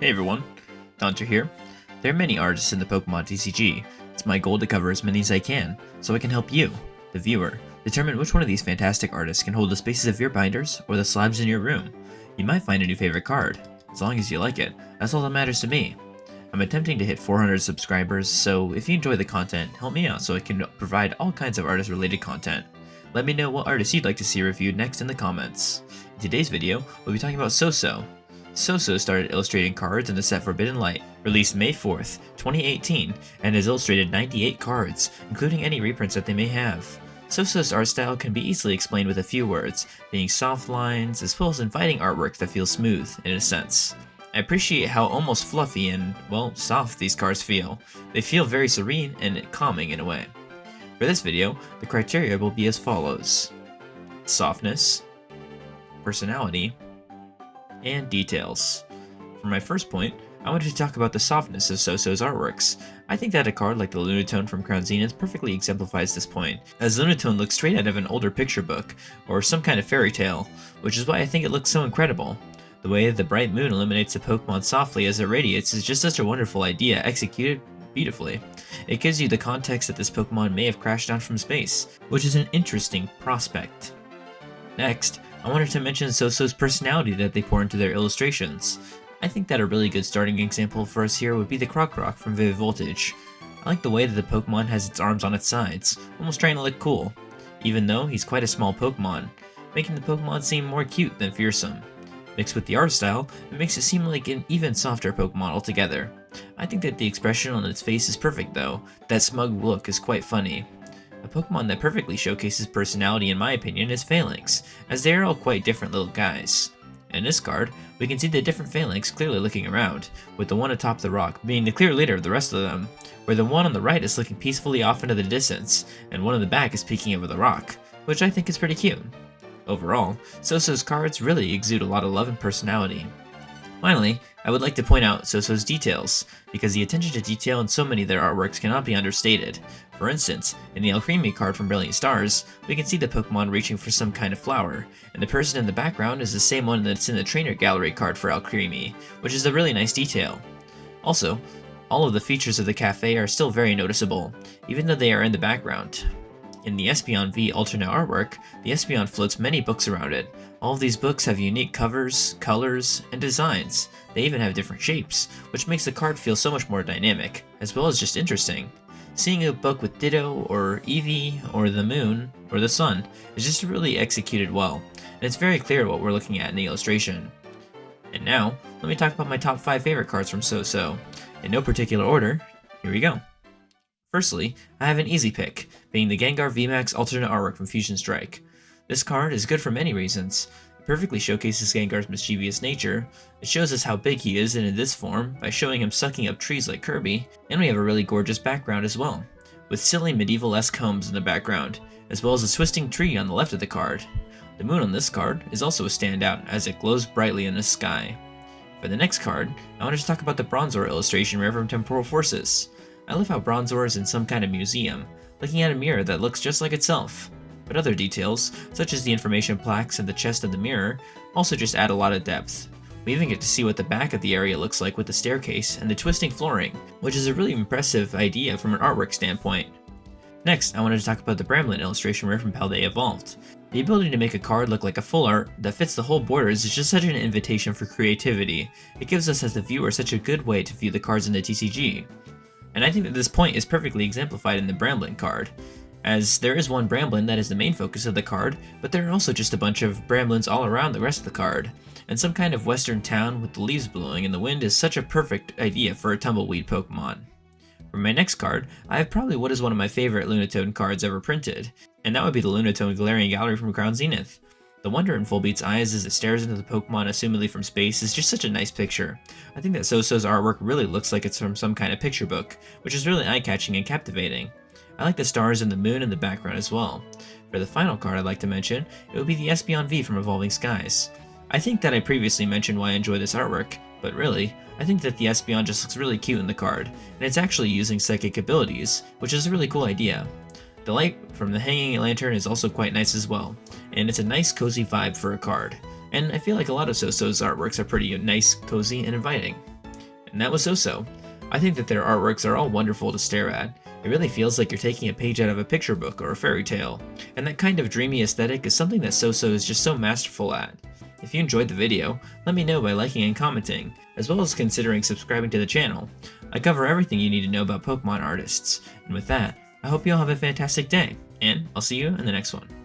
Hey everyone, Donter here. There are many artists in the Pokemon TCG. It's my goal to cover as many as I can, so I can help you, the viewer, determine which one of these fantastic artists can hold the spaces of your binders or the slabs in your room. You might find a new favorite card. As long as you like it, that's all that matters to me. I'm attempting to hit 400 subscribers, so if you enjoy the content, help me out so I can provide all kinds of artist-related content. Let me know what artists you'd like to see reviewed next in the comments. In today's video, we'll be talking about Sowsow. Sowsow started illustrating cards in the set Forbidden Light, released May 4th, 2018, and has illustrated 98 cards, including any reprints that they may have. Sowsow's art style can be easily explained with a few words, being soft lines as well as inviting artwork that feels smooth, in a sense. I appreciate how almost fluffy and, well, soft these cards feel. They feel very serene and calming in a way. For this video, the criteria will be as follows: softness, personality, and details. For my first point, I wanted to talk about the softness of Sowsow's artworks. I think that a card like the Lunatone from Crown Zenith perfectly exemplifies this point, as Lunatone looks straight out of an older picture book, or some kind of fairy tale, which is why I think it looks so incredible. The way the bright moon illuminates a Pokemon softly as it radiates is just such a wonderful idea, executed beautifully. It gives you the context that this Pokemon may have crashed down from space, which is an interesting prospect. Next, I wanted to mention Sowsow's personality that they pour into their illustrations. I think that a really good starting example for us here would be the Croc from Vivid Voltage. I like the way that the Pokemon has its arms on its sides, almost trying to look cool, even though he's quite a small Pokemon, making the Pokemon seem more cute than fearsome. Mixed with the art style, it makes it seem like an even softer Pokemon altogether. I think that the expression on its face is perfect though, that smug look is quite funny. A Pokemon that perfectly showcases personality in my opinion is Phalanx, as they are all quite different little guys. In this card, we can see the different Phalanx clearly looking around, with the one atop the rock being the clear leader of the rest of them, where the one on the right is looking peacefully off into the distance, and one in the back is peeking over the rock, which I think is pretty cute. Overall, Sowsow's cards really exude a lot of love and personality. Finally, I would like to point out Sowsow's details, because the attention to detail in so many of their artworks cannot be understated. For instance, in the Alcremie card from Brilliant Stars, we can see the Pokemon reaching for some kind of flower, and the person in the background is the same one that's in the Trainer Gallery card for Alcremie, which is a really nice detail. Also, all of the features of the cafe are still very noticeable, even though they are in the background. In the Espeon V alternate artwork, the Espeon floats many books around it. All of these books have unique covers, colors, and designs. They even have different shapes, which makes the card feel so much more dynamic, as well as just interesting. Seeing a book with Ditto, or Eevee, or the moon, or the sun is just really executed well, and it's very clear what we're looking at in the illustration. And now, let me talk about my top 5 favorite cards from Sowsow. In no particular order, here we go. Firstly, I have an easy pick, being the Gengar VMAX alternate artwork from Fusion Strike. This card is good for many reasons. It perfectly showcases Gengar's mischievous nature, it shows us how big he is in this form by showing him sucking up trees like Kirby, and we have a really gorgeous background as well, with silly medieval-esque homes in the background, as well as a twisting tree on the left of the card. The moon on this card is also a standout as it glows brightly in the sky. For the next card, I wanted to talk about the Bronzor illustration rare from Temporal Forces. I love how Bronzor is in some kind of museum, looking at a mirror that looks just like itself. But other details, such as the information plaques and the chest of the mirror, also just add a lot of depth. We even get to see what the back of the area looks like with the staircase and the twisting flooring, which is a really impressive idea from an artwork standpoint. Next, I wanted to talk about the Bramblin illustration rare from Paldea Evolved. The ability to make a card look like a full art that fits the whole borders is just such an invitation for creativity. It gives us as the viewer such a good way to view the cards in the TCG. And I think that this point is perfectly exemplified in the Bramblin card, as there is one Bramblin that is the main focus of the card, but there are also just a bunch of Bramblins all around the rest of the card, and some kind of western town with the leaves blowing in the wind is such a perfect idea for a tumbleweed Pokemon. For my next card, I have probably what is one of my favorite Lunatone cards ever printed, and that would be the Lunatone Galarian Gallery from Crown Zenith. The wonder in Volbeat's eyes as it stares into the Pokemon assumedly from space is just such a nice picture. I think that Sowsow's artwork really looks like it's from some kind of picture book, which is really eye-catching and captivating. I like the stars and the moon in the background as well. For the final card I'd like to mention, it would be the Espeon V from Evolving Skies. I think that I previously mentioned why I enjoy this artwork, but really, I think that the Espeon just looks really cute in the card, and it's actually using psychic abilities, which is a really cool idea. The light from the hanging lantern is also quite nice as well, and it's a nice cozy vibe for a card. And I feel like a lot of Sowsow's artworks are pretty nice, cozy, and inviting. And that was sowsow. I think that their artworks are all wonderful to stare at. It really feels like you're taking a page out of a picture book or a fairy tale. And that kind of dreamy aesthetic is something that sowsow is just so masterful at. If you enjoyed the video, let me know by liking and commenting, as well as considering subscribing to the channel. I cover everything you need to know about Pokemon artists. And with that, I hope you all have a fantastic day, and I'll see you in the next one.